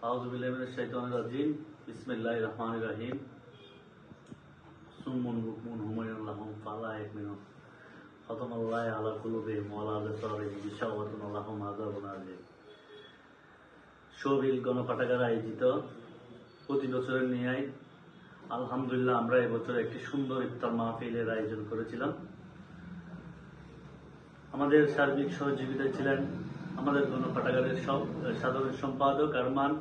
আউযুবিল্লাহি মিনাশ শাইতানির রাজিম। বিসমিল্লাহির রহমানির রহিম। সুম্মুন বুকমুন হুমায়ুন লাহুম ফালা ইয়ামিনুন খাতামাল্লাহি আলা কুলুবিহিম ওয়া আলা আবসারিহিম গিশাওয়াতুন লাহুম আযাবুন আযীম। শোবিল গণপাঠাগার আয়োজিত প্রতি বছরের ন্যায় আলহামদুলিল্লাহ আমরা এবছর একটি সুন্দর ইফতার মাহফিলের আয়োজন করেছিলাম। আমাদের সার্বিক সহযোগিতায় ছিলেন আমাদের গণপাঠাগারের সাধারণ সম্পাদক আরমান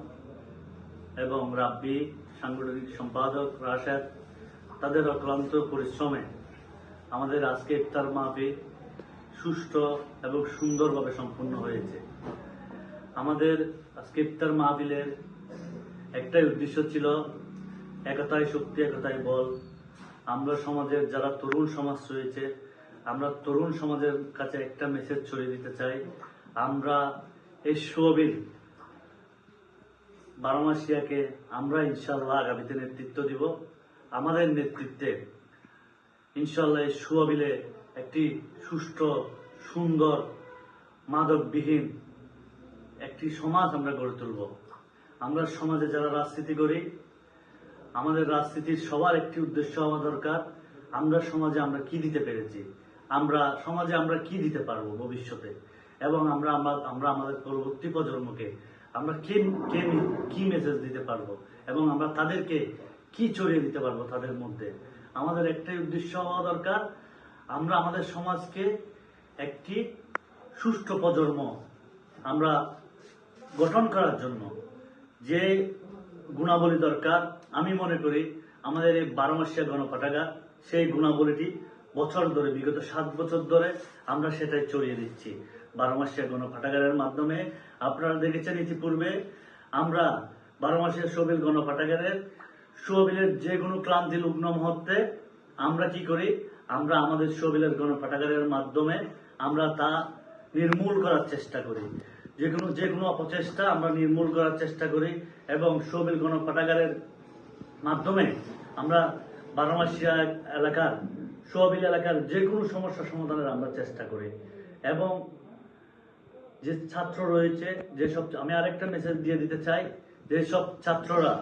এবং রাব্বি, সাংগঠনিক সম্পাদক রাশেদ। তাদের অক্লান্ত পরিশ্রমে আমাদের আজকে ইফতার মাহফিল সুষ্ঠু এবং সুন্দরভাবে সম্পন্ন হয়েছে। আমাদের আজকে ইফতার মাহফিলের একটাই উদ্দেশ্য ছিল, একতাই শক্তি, একতাই বল। আমরা সমাজের যারা তরুণ সমাজ রয়েছে, আমরা তরুণ সমাজের কাছে একটা মেসেজ ছড়িয়ে দিতে চাই। আমরা এই শোবিল 12 মাসিয়াকে আমরা ইনশাআল্লাহ আগামীতে নেতৃত্ব দিব। আমাদের নেতৃত্বে ইনশাআল্লাহ এই শোবিলে একটি সুষ্ঠু, সুন্দর, মাদকবিহীন একটি সমাজ আমরা গড়ে তুলব। আমরা সমাজে যারা রাজনীতি করি, আমাদের রাজনীতির সবার একটি উদ্দেশ্য হওয়া দরকার, আমরা সমাজে আমরা কি দিতে পেরেছি, আমরা সমাজে আমরা কি দিতে পারবো ভবিষ্যতে, এবং আমরা আমাদের পরবর্তী প্রজন্মকে আমরা কি মেসেজ দিতে পারবো, এবং আমরা তাদেরকে কি ছড়িয়ে দিতে পারবো তাদের মধ্যে। আমাদের একটাই উদ্দেশ্য হওয়া দরকার, আমরা আমাদের সমাজকে একটি সুষ্ঠু প্রজন্ম আমরা গঠন করার জন্য যে গুণাবলী দরকার, আমি মনে করি আমাদের এই 12 মাসিয়া গণপাঠাগার সেই গুণাবলীটি বছর ধরে, বিগত 7 বছর ধরে আমরা সেটাই ছড়িয়ে দিচ্ছি 12 মাসিয়া গণপাঠাগারের মাধ্যমে। আপনারা দেখেছেন ইতিপূর্বে আমরা 12 মাসিয়া শোবিল গণপাঠাগারের শোবিলের যে কোনো ক্লান্তি লগ্ন মুহূর্তে আমরা কি করি, আমরা আমাদের শোবিলের গণপাঠাগারের মাধ্যমে আমরা তা নির্মূল করার চেষ্টা করি। যে কোনো অপচেষ্টা আমরা নির্মূল করার চেষ্টা করি, এবং শোবিল গণপাঠাগারের মাধ্যমে আমরা 12 মাসিয়া এলাকার, শোবিল এলাকার যে কোনো সমস্যা সমাধানের আমরা চেষ্টা করি। এবং যে ছাত্র রয়েছে, আমি আরেকটা মেসেজ দিয়ে দিতে চাই, যেসব ছাত্ররা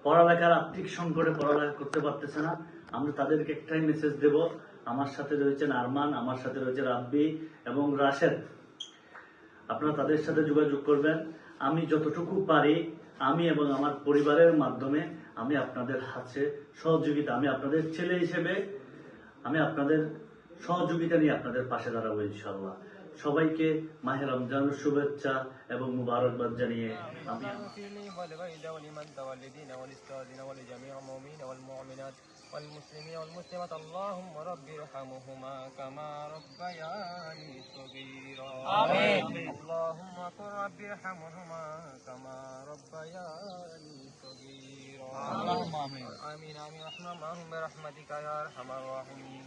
পড়ালেখার আর্থিক সংকটে পড়ালেখা করতে পারতেছে না, আমরা তাদেরকে একটাই মেসেজ দেব। আমার সাথে রয়েছেন আরমান, আমার সাথে রয়েছে রাব্বি এবং রাশেদ। আপনারা তাদের সাথে যোগাযোগ করবেন। আমি যতটুকু পারি, আমি এবং আমার পরিবারের মাধ্যমে আমি আপনাদের হাতে সহযোগিতা, আমি আপনাদের ছেলে হিসেবে আমি আপনাদের সহযোগিতা নিয়ে আপনাদের পাশে দাঁড়াবো ইনশাআল্লাহ। সবাইকে মাহে রমজানের শুভেচ্ছা এবং মুবারকবাদ জানিয়ে আমি والمسلمين والمسلمات اللهم رب ارحمهما كما ربياني صغيرا آمين اللهم قل رب ارحمهما كما ربياني صغيرا اللهم آمين آمين آمين رحمة برحمتك يا أرحم الراحمين.